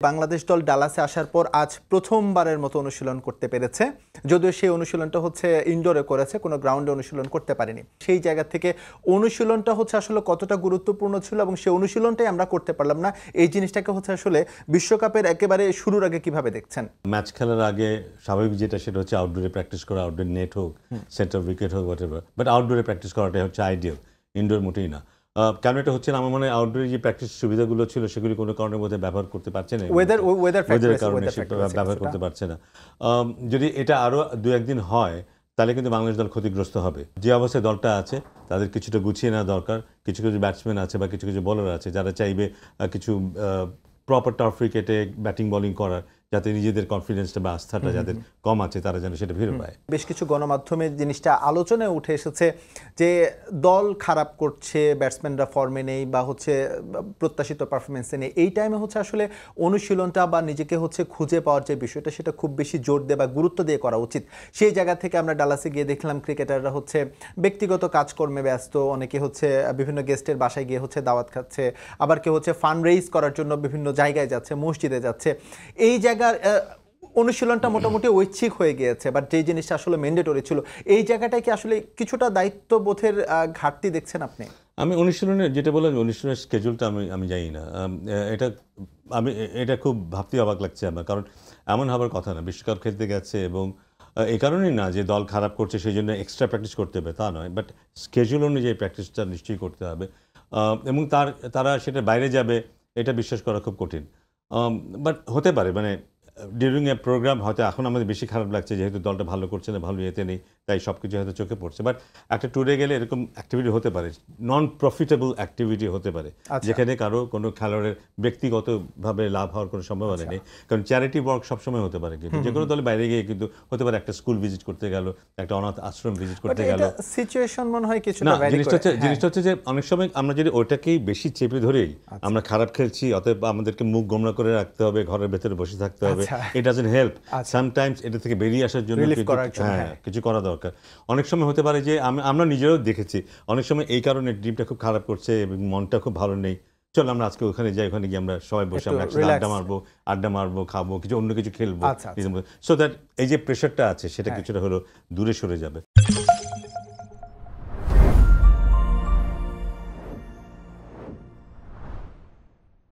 বাংলাদেশ দল ডালাসে আসার পর আজ প্রথমবারের মতো অনুশীলন করতে পেরেছে। যদিও সেই অনুশীলনটা হচ্ছে ইনডোরে করেছে, কোনো গ্রাউন্ডে অনুশীলন করতে পারেনি। সেই জায়গা থেকে অনুশীলনটা হচ্ছে আসলে কতটা গুরুত্বপূর্ণ ছিল এবং সেই অনুশীলনটাই আমরা করতে পারলাম না, এই জিনিসটাকে হচ্ছে আসলে বিশ্বকাপের একেবারে শুরুর আগে কিভাবে দেখছেন? ম্যাচ খেলার আগে স্বাভাবিক যেটা সেটা হচ্ছে আউটডোরে প্র্যাকটিস করা, আউটডোর নেট হোক, সেন্টার উইকেট হোক, হোয়াটএভার, বাট আউটডোরে প্র্যাকটিস করাটাই হচ্ছে আইডিয়াল, ইনডোর মোটেই না। কেন এটা হচ্ছে না, আমার মনে হয় আউটডোরে যে প্র্যাকটিস সুবিধাগুলো ছিল সেগুলি কোনো কারণের মধ্যে ব্যবহার করতে পারছে না, ওয়েদারের কারণে ব্যবহার করতে পারছে না। যদি এটা আরও দু একদিন হয় তাহলে কিন্তু বাংলাদেশ দল ক্ষতিগ্রস্ত হবে। যে অবস্থায় দলটা আছে তাদের কিছুটা গুছিয়ে নেওয়া দরকার। কিছু কিছু ব্যাটসম্যান আছে বা কিছু কিছু বোলার আছে যারা চাইবে কিছু প্রপার টার্ফ উইকেটে ব্যাটিং বোলিং করার, যাতে নিজেদের কনফিডেন্সটা বা আস্থাটা যাদের কম আছে তারা যেন সেটা ফিরে পায়। বেশ কিছু গণমাধ্যমে জিনিসটা আলোচনায় উঠে এসেছে যে দল খারাপ করছে, ব্যাটসম্যানরা ফর্মে নেই বা হচ্ছে প্রত্যাশিত পারফরমেন্সে নেই। এই টাইমে হচ্ছে আসলে অনুশীলনটা বা নিজেকে হচ্ছে খুঁজে পাওয়ার যে বিষয়টা সেটা খুব বেশি জোর দিয়ে বা গুরুত্ব দিয়ে করা উচিত। সেই জায়গা থেকে আমরা ডালাসে গিয়ে দেখলাম ক্রিকেটাররা হচ্ছে ব্যক্তিগত কাজকর্মে ব্যস্ত, অনেকে হচ্ছে বিভিন্ন গেস্টের বাসায় গিয়ে হচ্ছে দাওয়াত খাচ্ছে, আবার কেউ হচ্ছে ফান্ড রেইজ করার জন্য বিভিন্ন জায়গায় যাচ্ছে, মসজিদে যাচ্ছে। এই জায়গার অনুশীলনটা মোটামুটি ঐচ্ছিক হয়ে গিয়েছে, বাট যেই জিনিসটা আসলে ম্যান্ডেটরি ছিল, এই জায়গাটায় কি আসলে কিছুটা দায়িত্ববোধের ঘাটতি দেখছেন আপনি? আমি অনুশীলনের যেটা বললাম, অনুশীলনের স্কেজুলটা আমি জানি না। এটা খুব ভাবতে অবাক লাগছে আমার, কারণ এমন হবার কথা না। বিশ্বকাপ খেলতে গেছে এবং এই কারণেই না যে দল খারাপ করছে সেই জন্য এক্সট্রা প্র্যাকটিস করতে হবে তা নয়, বাট স্কেজুল অনুযায়ী প্র্যাকটিসটা নিশ্চয়ই করতে হবে এবং তারা সেটা বাইরে যাবে এটা বিশ্বাস করা খুব কঠিন। বাট হতে পারে, মানে ডিউরিং এ প্রোগ্রাম হয়তো এখন আমাদের বেশি খারাপ লাগছে যেহেতু দলটা ভালো করছে না, ভালো ইয়েতে নেই, তাই সব কিছু হয়তো চোখে পড়ছে। বাট একটা ট্যুরে গেলে এরকম অ্যাক্টিভিটি হতে পারে, নন প্রফিটেবল অ্যাক্টিভিটি হতে পারে, যেখানে কারো কোনো খেলোয়াড়ের ব্যক্তিগতভাবে লাভ হওয়ার কোনো সম্ভাবনা নেই। কারণ চ্যারিটি ওয়ার্ক সবসময় হতে পারে, কিন্তু যে কোনো দলে বাইরে গিয়ে কিন্তু হতে পারে একটা স্কুল ভিজিট করতে গেল, একটা অনাথ আশ্রম ভিজিট করতে গেল। সিচুয়েশন মনে হয় কিছু না, জিনিসটা হচ্ছে যে অনেক সময় আমরা যদি ওইটাকেই বেশি চেপে ধরেই আমরা খারাপ খেলছি অতএব আমাদেরকে মুখ গোমরা করে রাখতে হবে, ঘরের ভেতরে বসে থাকতে হবে, it doesn't help. Sometimes এটা থেকে বেরিয়ে আসার জন্য কিছু করা দরকার। অনেক সময় হতে পারে যে আমরা নিজেরাও দেখেছি অনেক সময় এই কারণে টিমটা খুব খারাপ করছে এবং মনটা খুব ভালো নেই, চলো আমরা আজকে ওখানে যাই, ওখানে গিয়ে আমরা সবাই বসে আমরা একসাথে আড্ডা মারবো, খাবো, কিছু অন্য কিছু খেলবো, সো দ্যাট এই যে প্রেশারটা আছে সেটা কিছুটা হলো দূরে সরে যাবে।